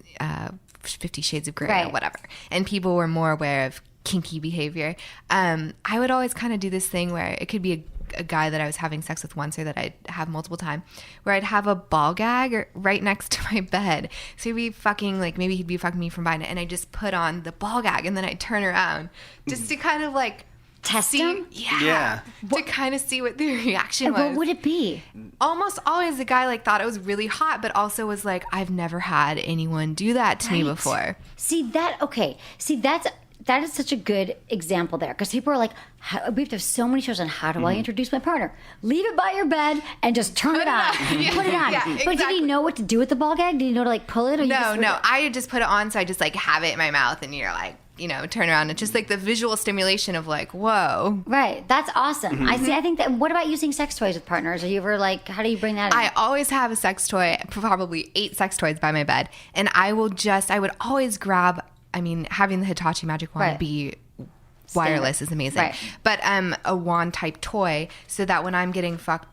50 Shades of Grey or Right. whatever, and people were more aware of kinky behavior. I would always kind of do this thing where it could be a guy that I was having sex with once, or that I'd have multiple times, where I'd have a ball gag right next to my bed. So he'd be fucking, like, maybe he'd be fucking me from behind it, and I'd just put on the ball gag, and then I'd turn around just to kind of like test see, him? Yeah. to kind of see what the reaction was. What would it be? Almost always the guy like thought it was really hot, but also was like, I've never had anyone do that to me before. That is such a good example there, because people are like, we have to have so many shows on how do I introduce my partner. Leave it by your bed and just turn it on. Put it on. Yeah, But did he know what to do with the ball gag? Did he know to like pull it? Or No. I just put it on, so I just like have it in my mouth, and you're like, turn around. It's just like the visual stimulation of like, whoa. Right. That's awesome. I think that. What about using sex toys with partners? Are you ever like, how do you bring that in? I always have a sex toy, probably 8 sex toys by my bed, and I would always grab. I mean, having the Hitachi Magic Wand be wireless is amazing. Right. But a wand type toy, so that when I'm getting fucked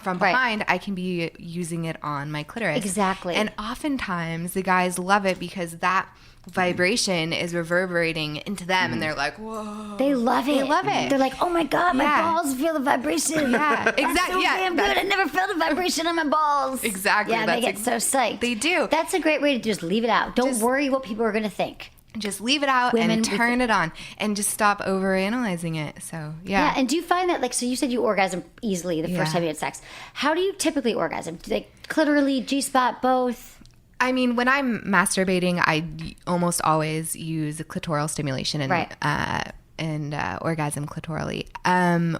from behind, I can be using it on my clitoris. Exactly. And oftentimes the guys love it because that vibration is reverberating into them, and they're like, whoa. They love it. They're like, oh my God, my balls feel the vibration. Yeah, exactly. That's so damn good. I never felt a vibration on my balls. Exactly. Yeah, they get so psyched. They do. That's a great way to just leave it out. Don't worry what people are going to think. Just leave it out and turn it on, and just stop over analyzing it. So, yeah. And do you find that, like, so you said you orgasm easily the first time you had sex. How do you typically orgasm? Do they clitorally, G-spot, both? I mean, when I'm masturbating, I almost always use clitoral stimulation and orgasm clitorally.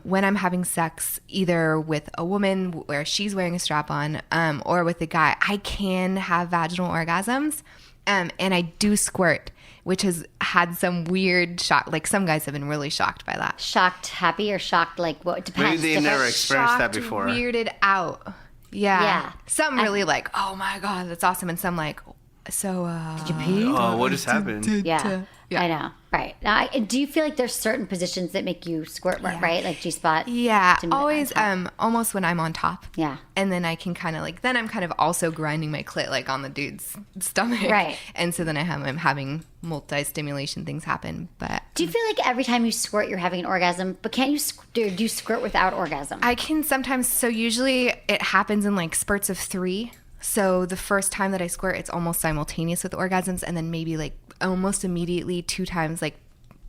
When I'm having sex, either with a woman where she's wearing a strap-on, or with a guy, I can have vaginal orgasms, and I do squirt, which has had some weird shock. Like, some guys have been really shocked by that. Shocked, happy, or shocked? Like, what? It depends. Maybe they've never experienced that before. Weirded out. Yeah. Some really like, oh my God, that's awesome. And some like, so, did you pee? Oh, what just happened? Yeah. I know. Right. Now, do you feel like there's certain positions that make you squirt, right? Like G-spot? Yeah. Always, almost when I'm on top. Yeah. And then I can kind of like, then I'm kind of also grinding my clit like on the dude's stomach. Right. And so then I'm having multi-stimulation things happen. But do you feel like every time you squirt, you're having an orgasm? But can't you, do you squirt without orgasm? I can sometimes. So usually it happens in like spurts of 3. So the first time that I squirt, it's almost simultaneous with orgasms, and then maybe like almost immediately 2 times, like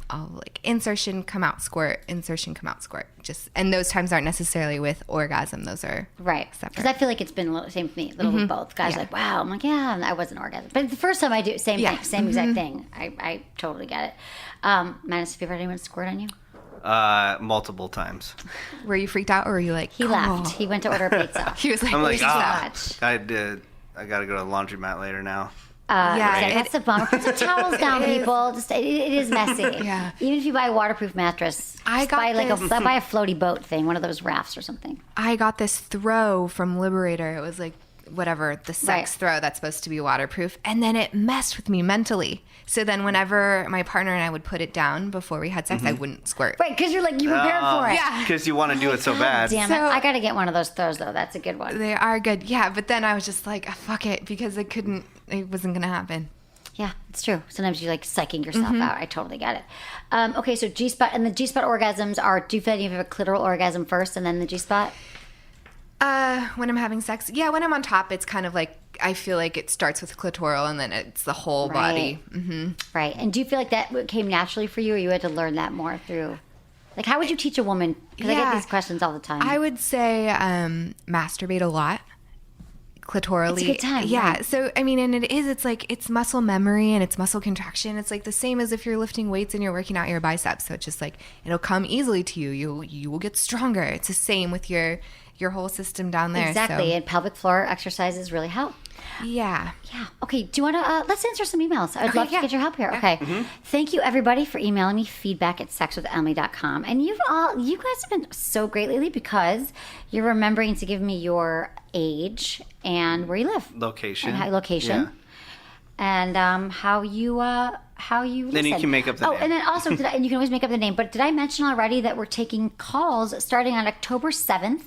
I'll like insertion, come out, squirt, insertion, come out, squirt. And those times aren't necessarily with orgasm; those are separate. Because I feel like it's been a little same for me, a little with both. Guys like, wow, I'm like, yeah, I wasn't orgasm, but the first time I do, same thing, same exact thing. I totally get it. Manus, have you ever had anyone squirt on you? Multiple times. Were you freaked out, or were you like? He left. He went to order pizza. He was like, I'm like, too much. I got to go to the laundromat later now. That's a bummer. Put some towels down, people. Just it is messy. Yeah. Even if you buy a waterproof mattress, buy a floaty boat thing, one of those rafts or something. I got this throw from Liberator. It was like whatever, the sex throw that's supposed to be waterproof, and then it messed with me mentally. So then whenever my partner and I would put it down before we had sex, I wouldn't squirt. Right, because you're like, you prepared for it. Yeah. Because you want to do it so bad. Damn it. I got to get one of those throws, though. That's a good one. They are good. Yeah, but then I was just like, fuck it, because it wasn't going to happen. Yeah, it's true. Sometimes you like psyching yourself out. I totally get it. Okay, so G-spot, and the G-spot orgasms are, do you feel like you have a clitoral orgasm first and then the G-spot? When I'm having sex, when I'm on top, it's kind of like, I feel like it starts with clitoral and then it's the whole body. Mm-hmm. Right. And do you feel like that came naturally for you, or you had to learn that more through? Like, how would you teach a woman? Because I get these questions all the time. I would say masturbate a lot. Clitorally. It's a good time. Yeah. So, I mean, and it's like, it's muscle memory and it's muscle contraction. It's like the same as if you're lifting weights and you're working out your biceps. So it's just like, it'll come easily to you. You will get stronger. It's the same with your whole system down there. Exactly. So. And pelvic floor exercises really help. Yeah. Yeah. Okay. Do you want to, let's answer some emails. I'd love to get your help here. Okay. Thank you, everybody, for emailing me feedback@sexwithemily.com. And you guys have been so great lately because you're remembering to give me your age and where you live. Location. And location. Yeah. And how you listen. Then you can make up the name. Oh, and then also, and you can always make up the name. But did I mention already that we're taking calls starting on October 7th?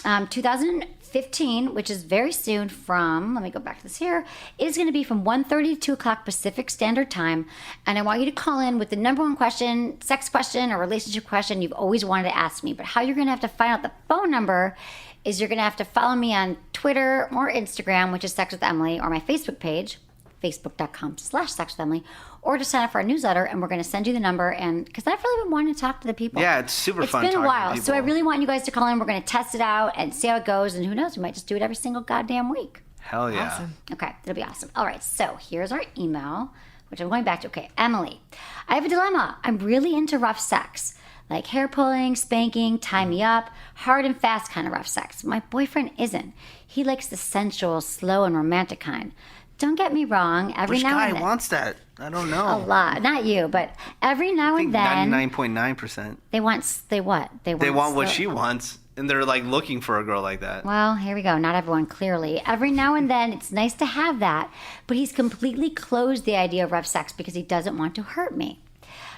2015, which is very soon from, let me go back to this here, is going to be from 1:30 to 2 o'clock Pacific Standard Time. And I want you to call in with the number one question, sex question or relationship question you've always wanted to ask me. But how you're going to have to find out the phone number is you're going to have to follow me on Twitter or Instagram, which is Sex with Emily, or my Facebook page, facebook.com/sexwithemily, or to sign up for our newsletter, and we're going to send you the number. And because I've really been wanting to talk to the people. Yeah, it's super fun. It's been a while, talking to so I people. really want you guys to call in. We're going to test it out and see how it goes, and who knows, we might just do it every single goddamn week. Hell yeah. Awesome. Okay, it'll be awesome. All right, so here's our email, which I'm going back to. Okay, Emily, I have a dilemma. I'm really into rough sex, like hair pulling, spanking, tie me up, hard and fast kind of rough sex. My boyfriend isn't. He likes the sensual, slow, and romantic kind. Don't get me wrong. Every Which now guy and then, wants that? I don't know. a lot. Not you, but every now I and think then 99.9%. they want what? They want what slow- she wants, and they're like looking for a girl like that. Well, here we go. Not everyone, clearly. Every now and then, it's nice to have that, but he's completely closed the idea of rough sex because he doesn't want to hurt me.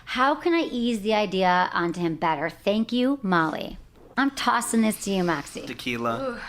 How can I ease the idea onto him better? Thank you, Molly. I'm tossing this to you, Moxie. Tequila.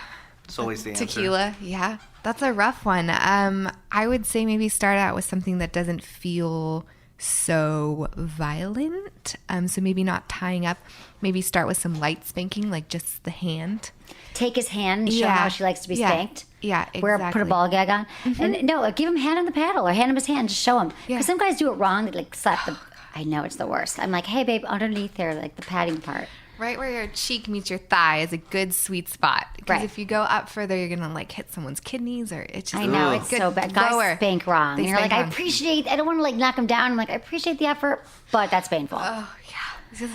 It's always the answer. Tequila, yeah. That's a rough one. I would say maybe start out with something that doesn't feel so violent. So maybe not tying up. Maybe start with some light spanking, like just the hand. Take his hand and show him Yeah. how she likes to be Yeah. spanked. Yeah, Put a exactly. ball gag on. And no, give him hand on the paddle or hand him his hand. Just show him. Because Yeah. some guys do it wrong. They like slap the... I know, it's the worst. I'm like, hey, babe, underneath there, like the padding part. Right where your cheek meets your thigh is a good sweet spot. Because Right. if you go up further, you're gonna like hit someone's kidneys, or it's just I know, Ugh. it's good so bad. Guys lower. spank wrong. They And you're like, spank I wrong. appreciate... I don't want to like knock him down. I'm like, I appreciate the effort, but that's painful. Oh yeah.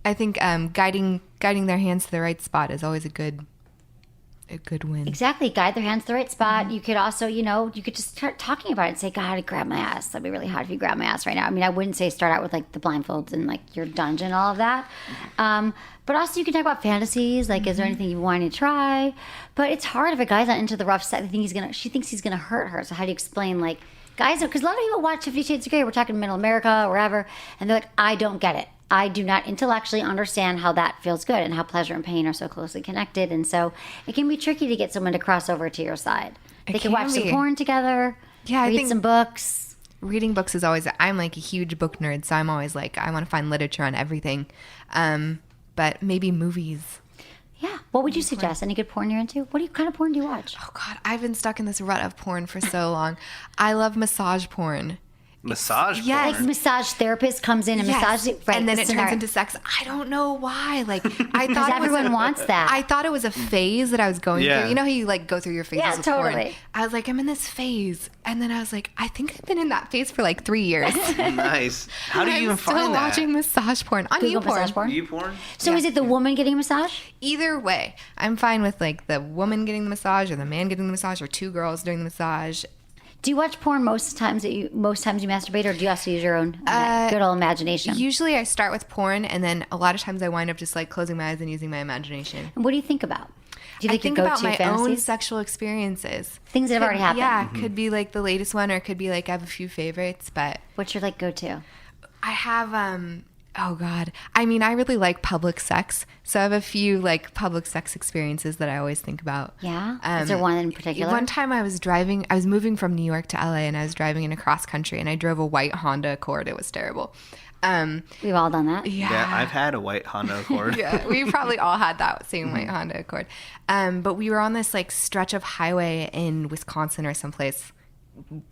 I think guiding their hands to the right spot is always a good win. Exactly. Guide their hands to the right spot. Mm-hmm. You could also, you could just start talking about it and say, God, grab my ass. That'd be really hot if you grab my ass right now. I mean, I wouldn't say start out with like the blindfolds and like your dungeon, all of that. But also you can talk about fantasies. Like, is there anything you want to try? But it's hard if a guy's not into the rough sex. She thinks he's going to hurt her. So how do you explain, like, guys, because a lot of people watch 50 Shades of Grey. We're talking middle America or wherever. And they're like, I don't get it. I do not intellectually understand how that feels good and how pleasure and pain are so closely connected. And so it can be tricky to get someone to cross over to your side. They can watch some be. porn together, Yeah, I read think- some books. Reading books is always, I'm like a huge book nerd, so I'm always like, I want to find literature on everything. But maybe movies. Yeah. What would you suggest? Any good porn you're into? What kind of porn do you watch? Oh God, I've been stuck in this rut of porn for so long. I love massage porn. Massage Yeah, porn. Like massage therapist comes in and Yes. massages it, right? And then the it turns scenario. into sex. I don't know why. Like, I thought Because it was everyone wants that. I thought it was a phase that I was going Yeah. through. You know how you like go through your phases Yeah, with porn? totally. I was like, I'm in this phase. And then I was like, I think I've been in that phase for like 3 years. Nice. How do you I'm even still find that? watching massage porn on Google YouPorn. massage porn. YouPorn? So is it the woman getting a massage? Either way, I'm fine with like the woman getting the massage or the man getting the massage or two girls doing the massage. Do you watch porn most times you masturbate, or do you also use your own good old imagination? Usually I start with porn, and then a lot of times I wind up just like closing my eyes and using my imagination. And what do you think about? Do you I think think your about go-to my fantasies? own sexual experiences. Things that have already happened. Yeah, could be like the latest one, or it could be like I have a few favorites, but What's your like go-to? I have oh God. I mean, I really like public sex. So I have a few like public sex experiences that I always think about. Yeah? Is there one in particular? One time I was moving from New York to LA, and I was driving in a cross country, and I drove a white Honda Accord. It was terrible. We've all done that. Yeah, I've had a white Honda Accord. Yeah, we probably all had that same white Honda Accord. But we were on this like stretch of highway in Wisconsin or someplace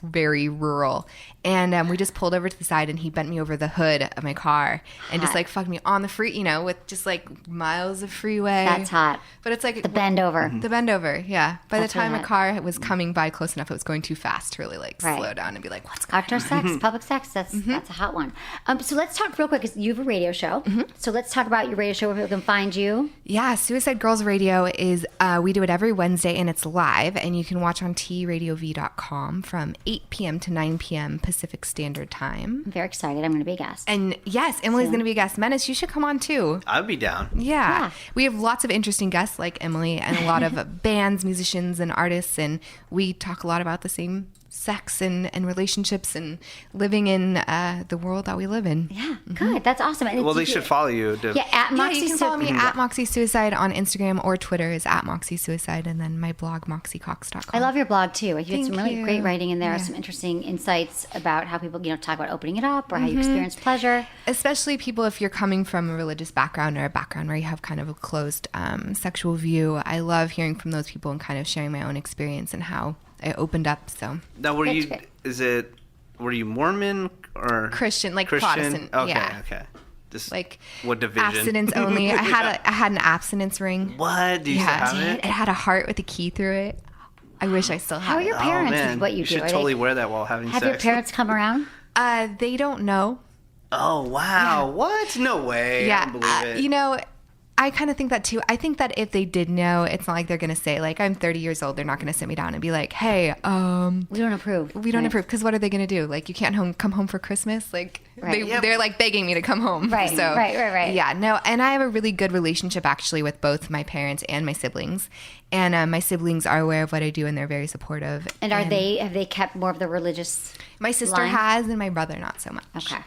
very rural, and we just pulled over to the side, and he bent me over the hood of my car and just Hot. like fucked me on the free, with just like miles of freeway. That's hot. But it's like The bend over. The bend over, yeah. By That's the time really a hot. car was coming by close enough, it was going too fast to really like Right. slow down and be like, what's going Outdoor sex, public sex, that's a hot one. So let's talk real quick, because you have a radio show. So let's talk about your radio show, where people can find you. Yeah, Suicide Girls Radio is, we do it every Wednesday, and it's live, and you can watch on tradiov.com from 8 p.m. to 9 p.m. Pacific Standard Time. I'm very excited. I'm going to be a guest. And yes, Emily's going to be a guest. Menace, you should come on too. I'd be down. Yeah. Yeah. We have lots of interesting guests like Emily, and a lot of bands, musicians, and artists, and we talk a lot about the same sex and relationships and living in the world that we live in. Yeah, good. That's awesome. And Well, they should follow you. Yeah, at Moxi. You can follow me at Moxi Suicide on Instagram, or Twitter is at Moxi Suicide, and then my blog, moxicox.com. I love your blog too. You had some really you. great writing in there, Yeah. some interesting insights about how people, talk about opening it up or how you experience pleasure. Especially people, if you're coming from a religious background or a background where you have kind of a closed sexual view. I love hearing from those people and kind of sharing my own experience and how it opened up. So Now, were you Mormon or Christian, like Christian? Protestant? Okay, yeah. okay. Just Like what division? abstinence only. I had an abstinence ring. What? Do you still have it? It had a heart with a key through it. I wish I still How had are it. your parents man. with what you do? should Are totally they, wear that while having have sex. your parents come around? They don't know. Oh, wow. What? No way. I don't believe it. I kind of think that too. I think that if they did know, it's not like they're going to say, like, I'm 30 years old. They're not going to sit me down and be like, hey, We don't approve. we don't Right. approve. Because what are they going to do? Like, you can't come home for Christmas? Like, Right. they're like begging me to come home. Right, So, right. Yeah, no. And I have a really good relationship actually with both my parents and my siblings. And my siblings are aware of what I do and they're very supportive. And have they kept more of the religious? My sister line? has, and my brother not so much. Okay.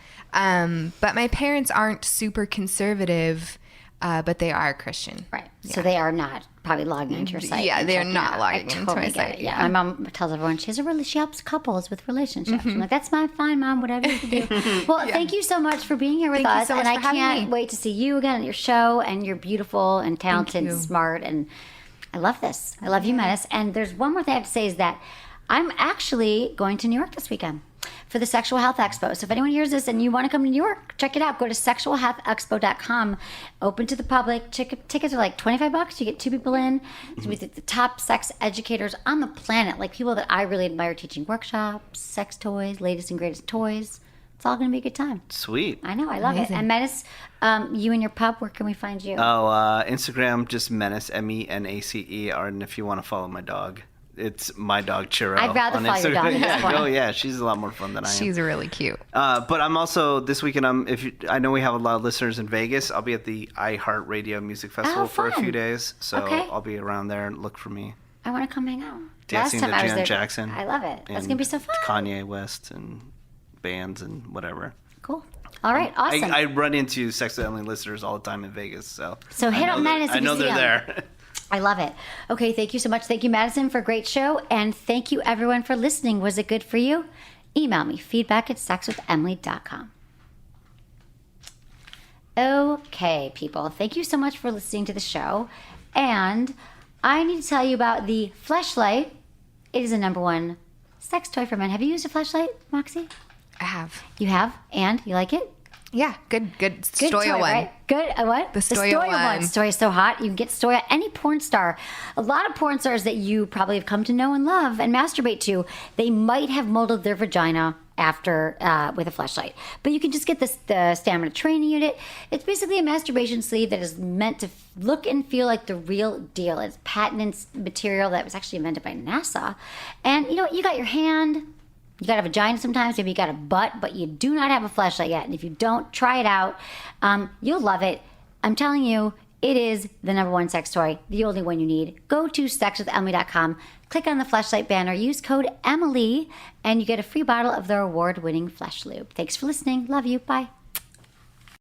But my parents aren't super conservative, but they are Christian. Right. So they are not probably logging into your site. Yeah, and they're checking not out. logging I into totally my get site, it. Yeah. yeah. My mom tells everyone she helps couples with relationships. I'm like, that's fine, Mom. Whatever you can do. Well, thank you so much for being here with Thank you us, so much and for I having can't me. wait to see you again at your show. And you're beautiful and talented and you. smart, and I love this. I love you, Menace. And there's one more thing I have to say is that I'm actually going to New York this weekend for the Sexual Health Expo. So if anyone hears this and you want to come to New York, check it out. Go to sexualhealthexpo.com. Open to the public. Tickets are like $25. You get 2 people in. So we the top sex educators on the planet, like people that I really admire teaching workshops, sex toys, latest and greatest toys. It's all going to be a good time. Sweet. I know. I love it. And Menace, you and your pup, where can we find you? Instagram, just Menace, MENACE. And if you want to follow my dog, it's my dog Churro. I'd rather on follow your dog at this Yeah. point. Oh yeah, she's a lot more fun than I am. She's really cute. But I'm also this weekend. I know we have a lot of listeners in Vegas. I'll be at the iHeartRadio Music Festival for a fun. few days, so Okay. I'll be around there. Look for me. I want to come hang out. Dancing Last time to I was Janet there, Jackson. I love it. That's and going to be so fun. Kanye West and bands and whatever. Cool. All right. Awesome. I run into Sex with Emily listeners all the time in Vegas, so hit up Menace if I you know see they're 'em. there. I love it. Okay, thank you so much. Thank you, Madison, for a great show. And thank you, everyone, for listening. Was it good for you? Email me, feedback@sexwithemily.com. Okay, people. Thank you so much for listening to the show. And I need to tell you about the Fleshlight. It is a #1 sex toy for men. Have you used a Fleshlight, Moxie? I have. You have? And you like it? Yeah, good Good Stoya toy, one. right? Good. What? The Stoya one. Stoya is so hot. You can get Stoya. Any porn star. A lot of porn stars that you probably have come to know and love and masturbate to, they might have molded their vagina after with a fleshlight. But you can just get the stamina training unit. It's basically a masturbation sleeve that is meant to look and feel like the real deal. It's patented material that was actually invented by NASA. And you got your hand. You got a vagina sometimes, maybe you got a butt, but you do not have a fleshlight yet. And if you don't, try it out. You'll love it. I'm telling you, it is the #1 sex toy, the only one you need. Go to sexwithemily.com, click on the fleshlight banner, use code Emily, and you get a free bottle of their award-winning Flesh Lube. Thanks for listening. Love you. Bye.